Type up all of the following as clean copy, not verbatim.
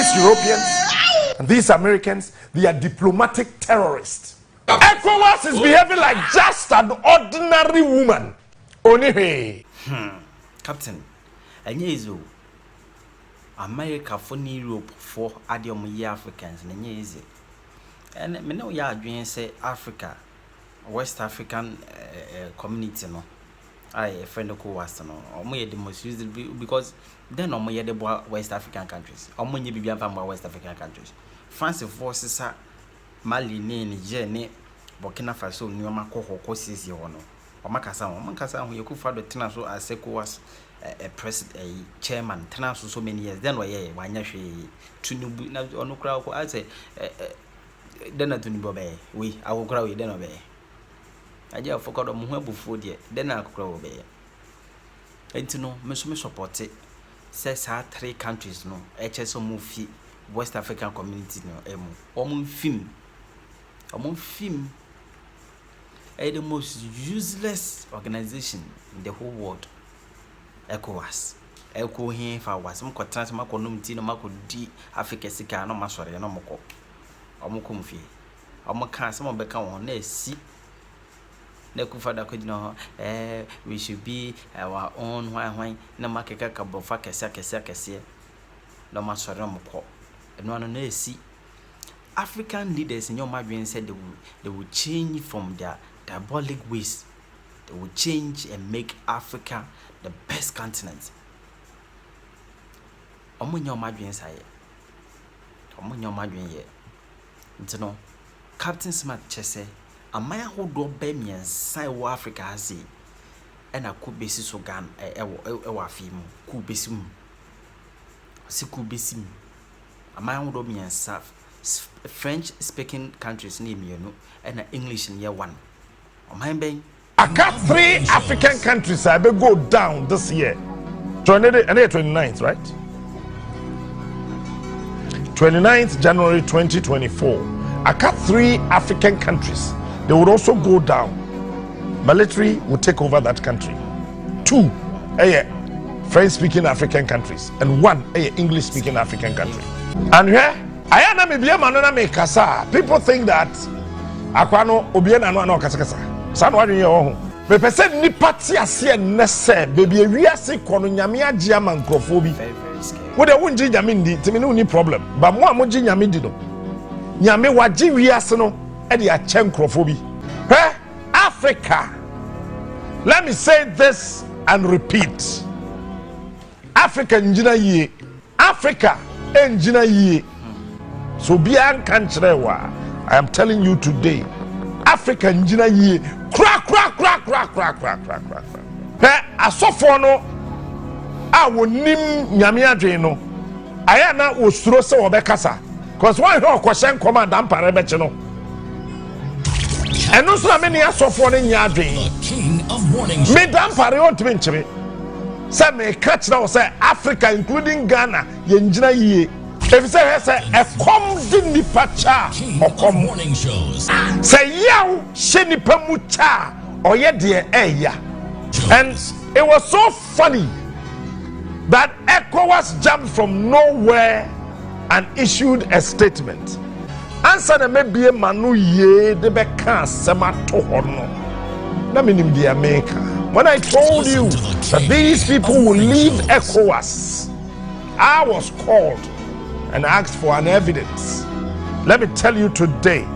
these Europeans and these Americans, they are diplomatic terrorists. ECOWAS is behaving like just an ordinary woman. Only Captain, and yes, America for Europe for Adium Africans, and yes, and me know ya doing say Africa, West African community no. A friend of ECOWAS no, or more the most used because then no more the West African countries, or more you be West African countries. France forces are Mali, Niger, Burkina Faso, New Marco, Cosis, you know, or Macassa, who you could find the tenants who are ECOWAS a president, a chairman, tenants for so many years. Then why you to new on no crowd, I say, then to Nibobe, I will grow it, then obey. I just forgot a moment before yet, then I'll grow obey. And to know, Monsieur support it. Says our 3 countries, no, HSO movie, West African community, no, Omun film. The most useless organization in the whole world. ECOWAS. ECO here for was some contrast, Marco Numtino, Marco D, Africa Sika, no Masori, no Moko. Omukumfi. Omaka, some of the on there, see. Father could know, we should be our own wine, no makeka kabofa kese, no Masori, and one see. African leaders in your mind said they will change from their diabolic ways. They will change and make Africa the best continent. Omo your mind say. Omo your mind here. You know, Captain Smart chese, amaya ho do be mi ensan wo Africa has and a could basis so gan e afi mu ku besi mu. Si ku besi mu. Amaya ho do mi ensan French speaking countries name you know and English in year 1. I got 3 African countries I will go down this year. 29th, right? 29th January 2024. I got 3 African countries. They would also go down. Military will take over that country. 2 French speaking African countries and 1 English speaking African country. And here people think that Aquano Obiana no Casacasa. San what you me person ni party ase nese baby wi ase kono nyame agye amankofo bi wo de wonji nyame ndi timi no ni problem ba mo amoji nyame di no nyame wagye wi ase no e de a chenkofo bi Africa. Let me say this and repeat. Africa njina yie. Africa enjina yie. So bian kanchrewa. I am telling you today. Africa njina yie. Crack. Asofo no a wonim nyame adwen no. Aya na osuro se obekasa. Cause one he okoshen command ampare beche no. And also many asofo no nya adwen. Me dampare ontime nchire. Say me catch now say Africa including Ghana ye njina yie. If say a come di nipa cha or morning shows. Say yaw she nipa mu cha oye de eya. And it was so funny that ECOWAS jumped from nowhere and issued a statement. Answer the maybe a manu ye de beka sema to hono. Na minim di America. When I told you that these people will leave ECOWAS, I was called and asked for an evidence. Let me tell you today,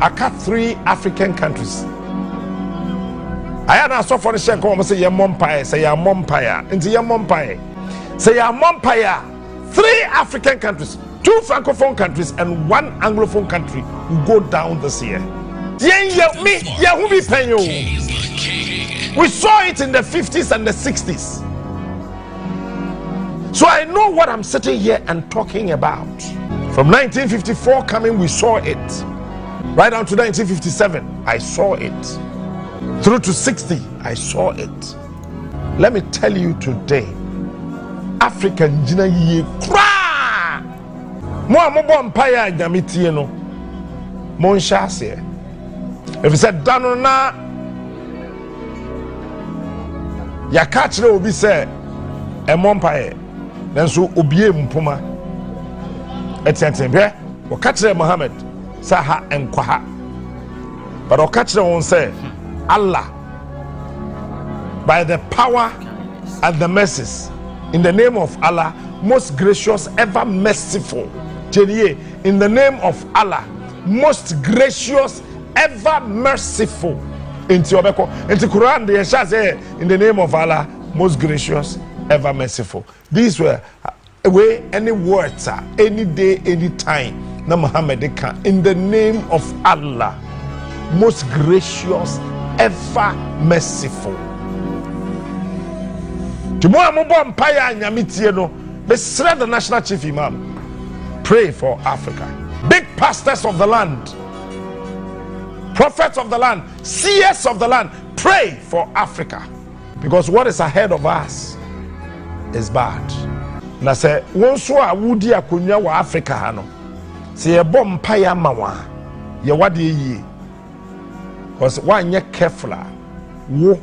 I cut 3 African countries. I had a so for the shank say your mumpire, say your mumpire, into your mumpire, say your mumpire. 3 African countries, 2 francophone countries, and 1 anglophone country will go down this year. We saw it in the 50s and the 60s. So I know what I'm sitting here and talking about. From 1954 coming, we saw it. Right down to 1957, I saw it. Through to 60, I saw it. Let me tell you today, African Jina ye cry. Mo empire nyamiti no. Mo nshase. If you said dano na ya catch obi say e empire. Then so obie mpoma etiantembe o kachire Muhammad saha enkwaha but o kachire won say Allah by the power and the mercies in the name of Allah most gracious ever merciful in the name of Allah most gracious ever merciful into obeko into Quran they say in the name of Allah most gracious ever merciful. These were way any words are any day any time na Muhammad can in the name of Allah most gracious ever merciful. Tomorrow mo bo empire nyamitie no be spread the national chief imam pray for Africa, big pastors of the land, prophets of the land, seers of the land, pray for Africa because what is ahead of us is bad. Na say wonso a wudi akonya wa Africa ha no se ye bom paya mawa ye wade yi because one ye careful wo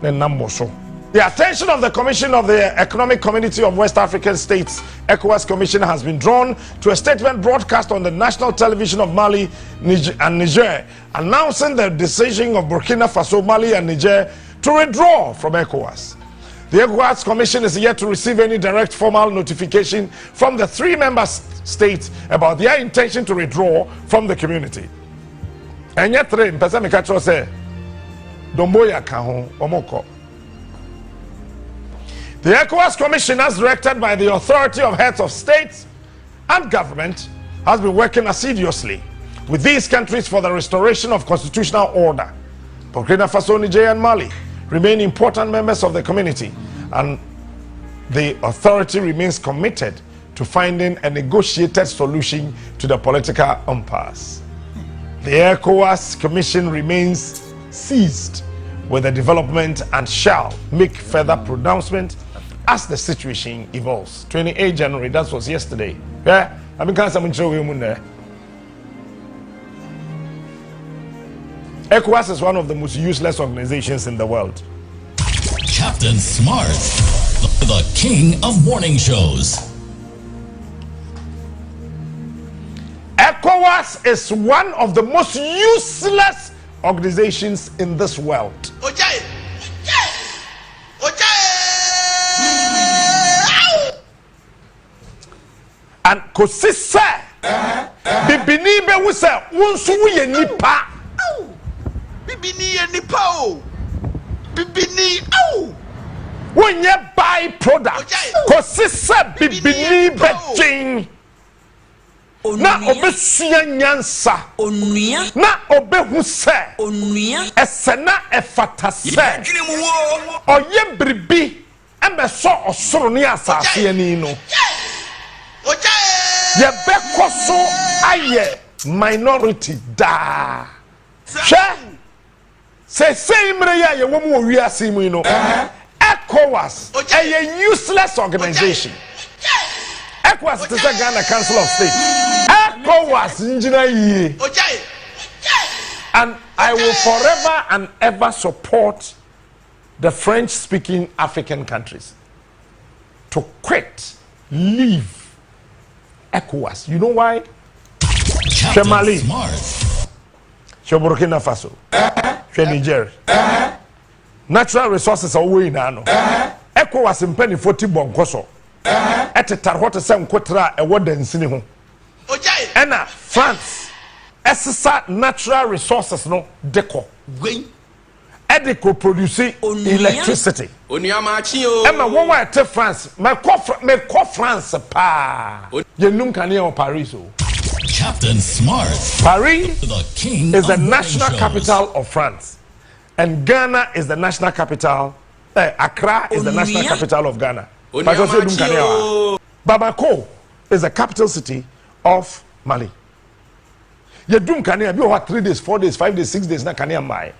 ne nambo. The attention of the Commission of the Economic Community of West African States, ECOWAS Commission, has been drawn to a statement broadcast on the national television of Mali and Niger, announcing the decision of Burkina Faso, Mali and Niger to withdraw from ECOWAS. The ECOWAS Commission is yet to receive any direct formal notification from the three member states about their intention to withdraw from the community. And yet, Mpesa say, Domboya Kaho Omoko. The ECOWAS Commission, as directed by the authority of heads of states and government, has been working assiduously with these countries for the restoration of constitutional order. Burkina Faso, Niger, and Mali remain important members of the community, and the authority remains committed to finding a negotiated solution to the political impasse. The ECOWAS Commission remains seized with the development and shall make further pronouncement as the situation evolves. 28 January, that was yesterday. Yeah, I mean, can't someone show you there? ECOWAS is one of the most useless organizations in the world. Captain Smart, the king of morning shows. ECOWAS is one of the most useless organizations in this world. And kosisa bibini be wusa wonsu ye nipa bibini ye nipa o bibini o wonye by product kosisa bibini be jin na obesua nyansa onua na obehu se onua esena efata se oye bribi emeso osoro ne asase ani no ye bekoso aye minority da say imre ya ye wo mu wiase mu no ECOWAS a useless organization. ECOWAS is the Ghana Council of State. ECOWAS engineer, and I will forever and ever support the French-speaking African countries to quit, leave ECOWAS. You know why? Mali, Burkina Faso, Niger. Natural resources are way now. ECOWAS in penny 40 bonkoso. At a tarhota sem quotra a word and siniho. Ena France, SSR natural resources no deco. Edeco produce electricity. Emma, one way to France, my co France pa. You num can hear Paris. Captain Smart. Paris the king is the of national shows. capital of France. And Ghana is the national capital. Accra is the national capital of Ghana. Bamako is the capital city of Mali. Yedum Kania, you have 3 days, 4 days, 5 days, 6 days, na Kania Mai.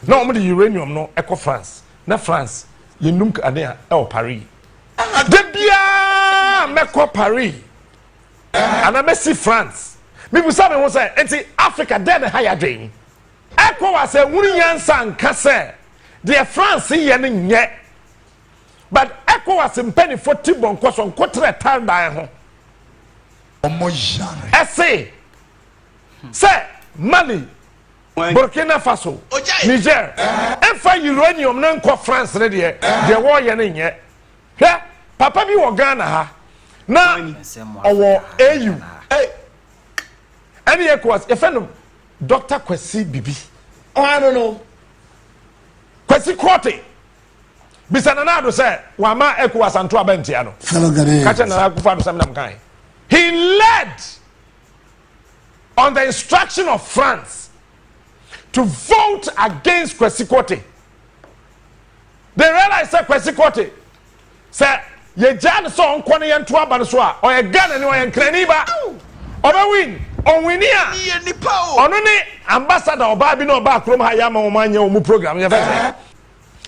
No, only the uranium, no, Eco France. Na France, Yedum Kania, Paris. Debia, Meko Paris. And I see France. Maybe someone will say, it's Africa, then a higher drain. ECOWAS a wuniyan san kase de France yen nye but ECOWAS mpani 40 bonko so nkotre tan dan ho Essay. Say Mali, Burkina Faso, Niger. And for uranium, non co France, ready. The war in yet. Yeah, Papa be Ghana ha. Now, our AU. Any equals a friend of Dr. Kwesi Bibi. Oh, I don't know. Kwesi Kwoti. Bisananado said, Wama Equas and Tuabentiano. He led on the instruction of France to vote against Kwesi Kwoti. They realized that Kwesi Kwoti said, Ye Jan so on Kwani and Tuabanswa, or a gun and or Kreniba, or a win, or Winia, or any ambassador or Babino back from Hayama or Manya program.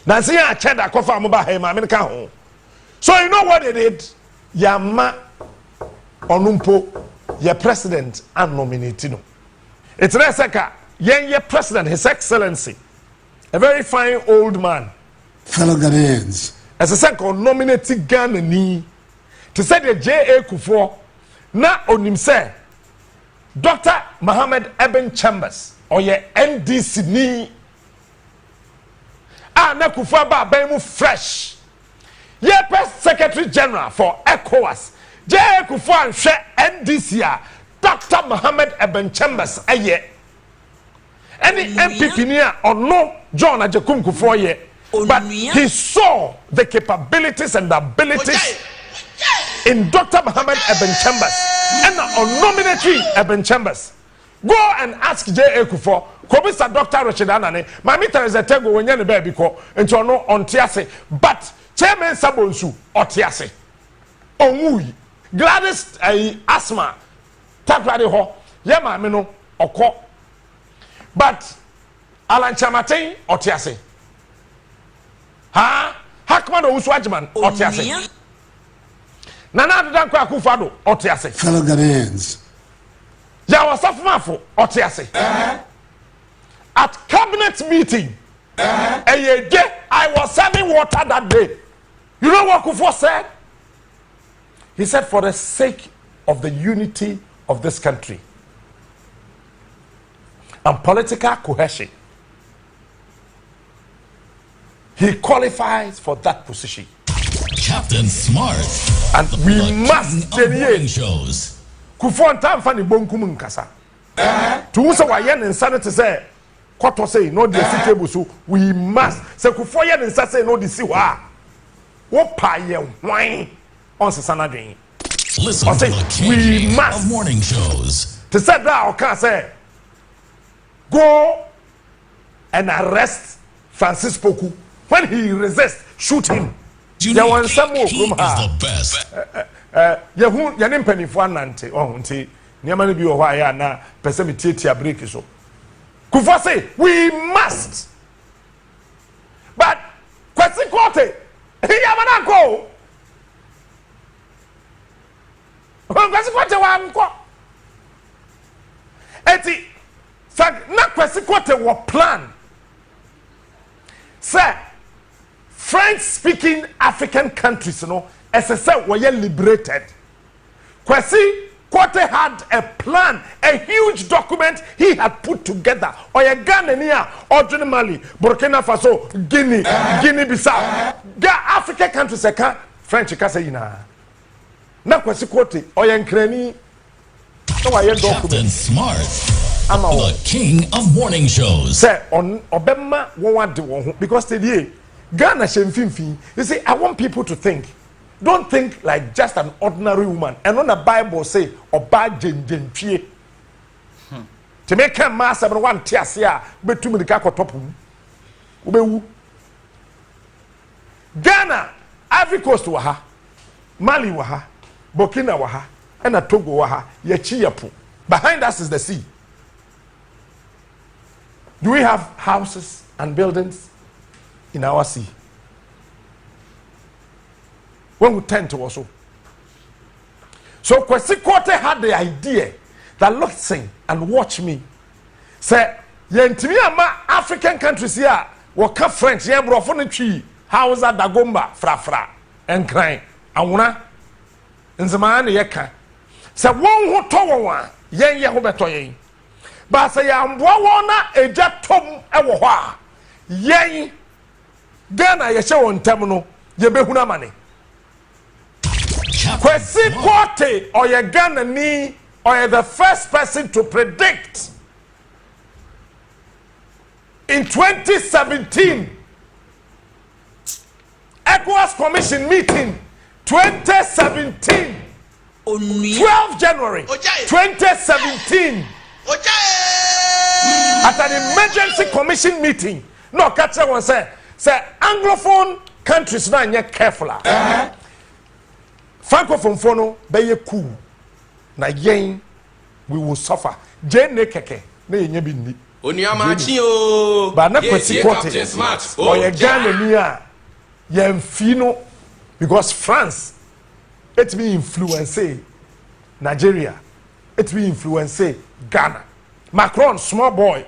Nancy a cheddar kofa muba hema America home. So you know what they did? Yama onumpo ye president and nominatino. It's Reseka, ye president, His Excellency, a very fine old man. Fellow Ghanaians. As a second nominated Ghana ni to say the J.A. Kufuor na onim say Dr. Mohammed Eben Chambers or ye NDC ni. Na Kufuor ba mu fresh. Ye Press Secretary General for ECOWAS. J.A. Kufuor nhwe NDC a Dr. Mohammed Eben Chambers aye. Any MPP ni a ono John Ajekum Kufuor ye. But he saw the capabilities and the abilities in Dr. Mohammed Eben Chambers and on nominatory Eben Chambers. Go and ask J.A. Kufuor. Kobisa Dr. Richard Anane. My meter is a tego when you're baby ko into no on tiase. But Chairman Sabonsu or tiase. Onui. Gladys asthma. Takrade ho. Yama meno oko. But Alan Chamate or tiase. Ha? Hakman or Uswajman or tiase. Nana Danko Akufado or tiase. Fellow Ghanaians. Yawa Safmafo or tiase. At cabinet meeting, I was serving water that day. You know what Kufuor said? He said, for the sake of the unity of this country and political cohesion, he qualifies for that position. Captain Smart. And we must change shows. Kufuor and time fani bonkum nkasa. To say why yen insanity say Koto say no the table so we must say Kufuor yen insa say no the see wa. Wo pa ye wine on sesana dwen. Listen to the king of morning shows. To say that or can say go and arrest Francis Poku. When he resists, shoot him. There was some more from her. The best. Yanim penny for nante. Oh, nti. Niamani bi owa ya na pese mi tietia break so. Kufuor say we must. But Kwesi Kwoti, he yamana go. Kwesi Kwoti wa nko. Eti na Kwesi Kwoti wa plan. Say French-speaking African countries, you know, as I said, were liberated. Kwesi Kwoti had a plan, a huge document he had put together. Oya Ghana, or Mali, Burkina Faso, Guinea-Bissau. There are African countries that can French say na. Na Kwesi Kwoti, Oya Nkreni. Captain Smart, the king of morning shows. Say on Obama won't do because today Ghana shemfimfi. You see, I want people to think. Don't think like just an ordinary woman. And on the Bible say oba jenjentwie. To make a mass of one tiasia, but to me the kakotopum. Ubewu. Ghana, Ivory Coast waha, Mali waha, Burkina waha, and a Togo waha, Yachiyapu. Behind us is the sea. Do we have houses and buildings in our sea? When we tend to also. So Kwesi Kwoti had the idea that listen and watch me. Say, yentimi ama African countries here, waka French, ye brofo ne twi, Hausa Dagomba, fra, and crying. Awuna, nzema na yeka. Se won ho to won a yen ye ho beto yen. Ba se ya mboa won na eja tom e wo ho a yen Ghana ye hye won tam no ye behunu amane. Kwesi Kote or ye Ghana ni or the first person to predict in 2017 ECOWAS Commission meeting 2017 12 January 2017 at an emergency commission meeting. No, catch one say Anglophone countries now are careful. Francophone phono be cool. Na yen we will suffer. Jane keke na yenye bi ni. Oniamachi o. Ba na kwesi kote. O ye Ghana ni a yen fino because France it be influence Nigeria. It be influence Ghana. Macron small boy.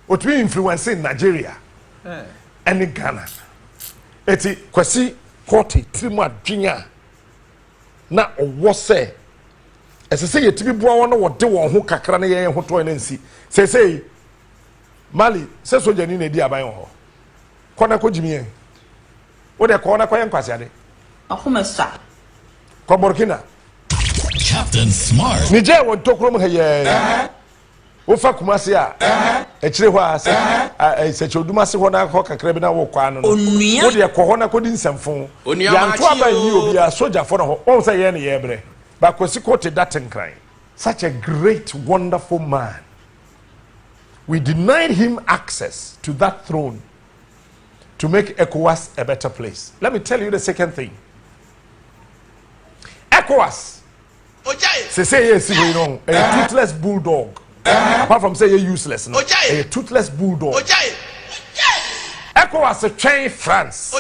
What we influence in Nigeria and in Ghana. Eti kwesi kote trimu adwenya na owo se ese yetibi boa won wo de won ho kakra na yen ho to na nsi se Mali se soja ni na di aban ho kona ko jimi yen wo de ko na ko yen kwase ade akomesa ko Burkina Captain Smart. Niger won tokrom ha ye wo fa kumase a ekire ho a se choduma se ho na ko kakra bi na wo kwa no wo de ko ho na ko di nsamfo ya nto aba yi obi a soja fo no ho won say ye ne ye bre ba kwesi kote daten kran. Such a great wonderful man, we denied him access to that throne to make ECOWAS a better place. Let me tell you the second thing. ECOWAS say yes, you know, a toothless bulldog. Apart from say you're useless, no? A toothless bulldog. ECOWAS a train France.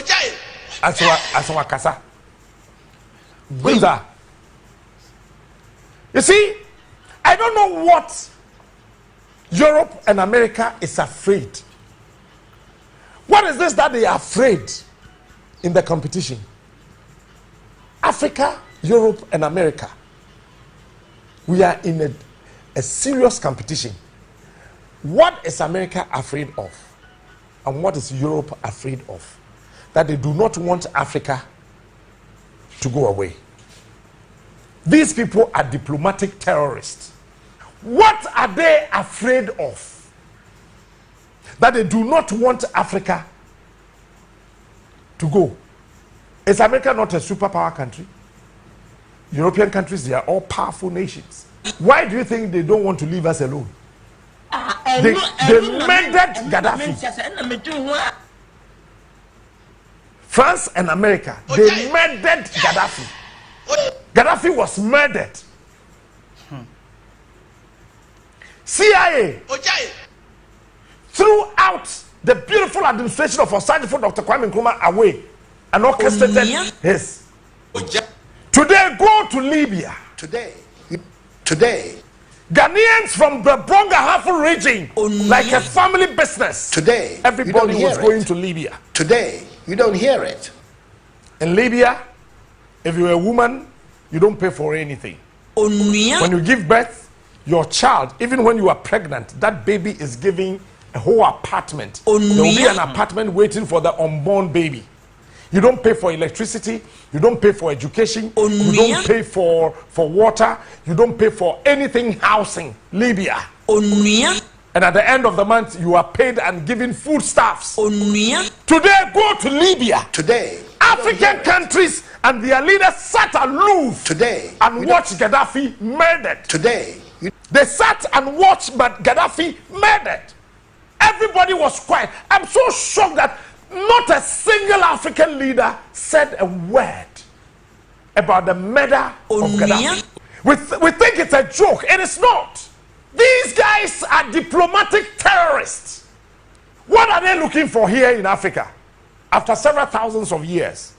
As wakasa. Windsor. You see, I don't know what Europe and America is afraid. What is this that they are afraid in the competition? Africa, Europe, and America. We are in a serious competition. What is America afraid of? And what is Europe afraid of? That they do not want Africa to go away. These people are diplomatic terrorists. What are they afraid of? That they do not want Africa to go. Is America not a superpower country? European countries, they are all powerful nations. Why do you think they don't want to leave us alone? They murdered Gaddafi. France and America, they murdered Gaddafi. Gaddafi was murdered. CIA, throughout the beautiful administration of Osajifo Dr. Kwame Nkrumah away and orchestrated his. Today, go to Libya. Today, Ghanaians from the Bronga region, like a family business. Today, everybody was going to Libya. Today, you don't hear it. In Libya, if you're a woman, you don't pay for anything. When you give birth, your child, even when you are pregnant, that baby is giving a whole apartment. There will be an apartment waiting for the unborn baby. You don't pay for electricity. You don't pay for education. You don't pay for water. You don't pay for anything housing. Libya. And at the end of the month, you are paid and given foodstuffs. Today, go to Libya. Today, African countries and their leaders sat aloof today and watched Gaddafi murdered. Today, they sat and watched Gaddafi murdered. Everybody was quiet. I'm so shocked that not a single African leader said a word about the murder of Gaddafi. We think it's a joke. It is not. These guys are diplomatic terrorists. What are they looking for here in Africa after several thousands of years?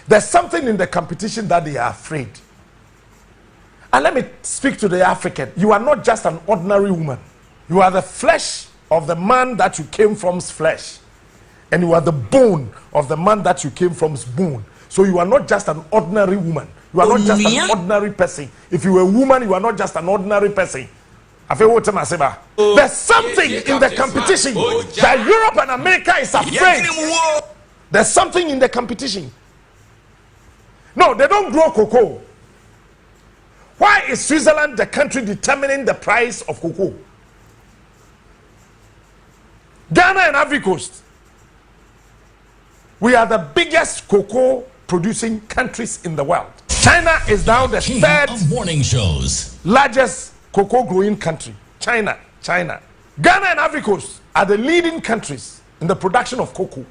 There's something in the competition that they are afraid. And let me speak to the African. You are not just an ordinary woman. You are the flesh of the man that you came from's flesh. and you are the bone of the man that you came from's bone. So you are not just an ordinary woman. You are not just an ordinary person. If you are a woman, you are not just an ordinary person. There's something in the competition that Europe and America is afraid. There's something in the competition. No, they don't grow cocoa. Why is Switzerland the country determining the price of cocoa? Ghana and Ivory Coast. We are the biggest cocoa producing countries in the world. China is now the third morning shows. Largest cocoa growing country. China. Ghana and Ivory Coast are the leading countries in the production of cocoa.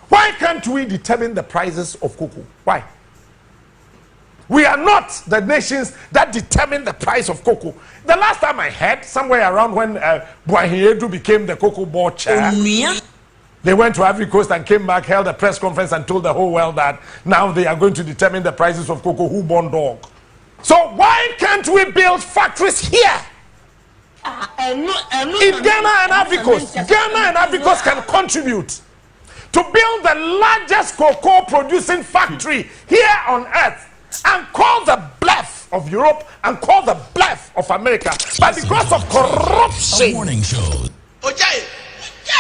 Why can't we determine the prices of cocoa? Why? We are not the nations that determine the price of cocoa. The last time I heard, somewhere around when Boadu became the cocoa board chair, they went to Ivory Coast and came back, held a press conference and told the whole world that now they are going to determine the prices of cocoa. Who born dog? So why can't we build factories here? In Ghana and Ivory Coast, Ghana and Ivory Coast can contribute to build the largest cocoa producing factory here on earth and call the bluff of Europe and call the bluff of America. But because of corruption,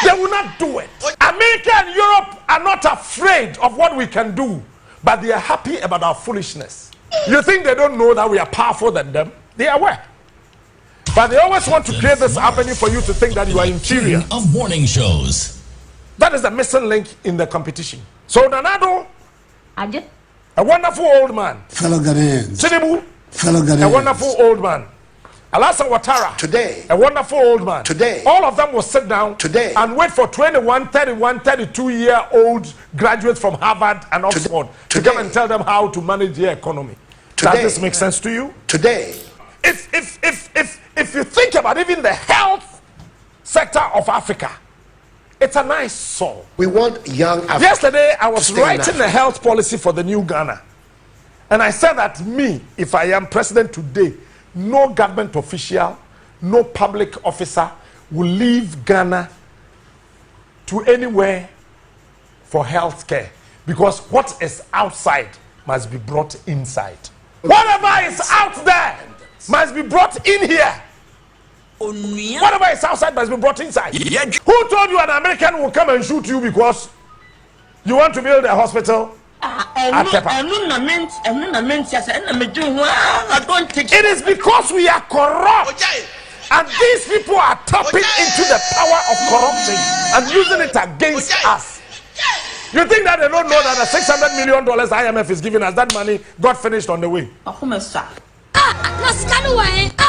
they will not do it. America and Europe are not afraid of what we can do, but they are happy about our foolishness. You think they don't know that we are powerful than them? They are aware. But they always want to create this avenue for you to think that you are inferior. Of morning shows. That is the missing link in the competition. So Nanado, a wonderful old man. Fellow Ghanaians. Tinubu, Fellow Ghanaians. a wonderful old man. Alassane Ouattara, Today. a wonderful old man. Today. All of them will sit down Today. and wait for 21, 31, 32-year-old graduates from Harvard and Oxford to come and tell them how to manage their economy. Does this make sense to you? Today. If you think about even the health sector of Africa, it's a nice soul. We want young Africans. Yesterday, I was to stay in writing the health policy for the new Ghana. And I said that me, if I am president today, no government official, no public officer will leave Ghana to anywhere for health care. Because what is outside must be brought inside. Whatever is out there must be brought in here. Whatever is outside must be brought inside. Who told you an American will come and shoot you because you want to build a hospital at Tepa? It is because we are corrupt. And these people are tapping into the power of corruption and using it against us. You think that they don't know that the $600 million IMF is giving us, that money got finished on the way?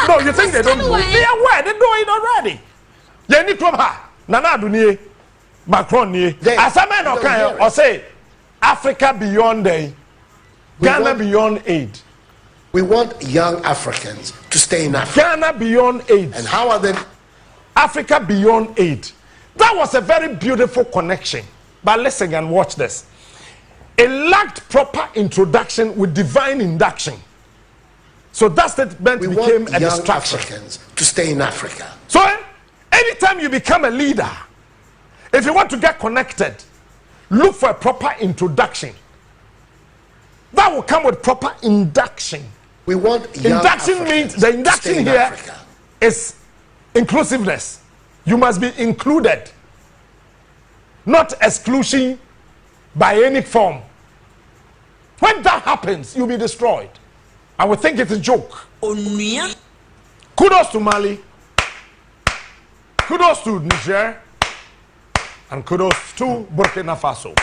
No, you think they don't know? They are aware, they know it already. You need to have Nana Aduniye, Macron, as a man or say Africa beyond aid, Ghana beyond aid. We want young Africans to stay in Africa. Ghana beyond aid. And how are they? Africa beyond aid. That was a very beautiful connection. But listen and watch this. It lacked proper introduction with divine induction. So that statement became a distraction. Africans to stay in Africa. So anytime you become a leader, if you want to get connected, look for a proper introduction. That will come with proper induction. We want young induction Africans means the induction to stay in here Africa. is inclusiveness. You must be included, not exclusion by any form. When that happens, you'll be destroyed. I would think it's a joke. Kudos to Mali, kudos to Niger, and kudos to Burkina Faso.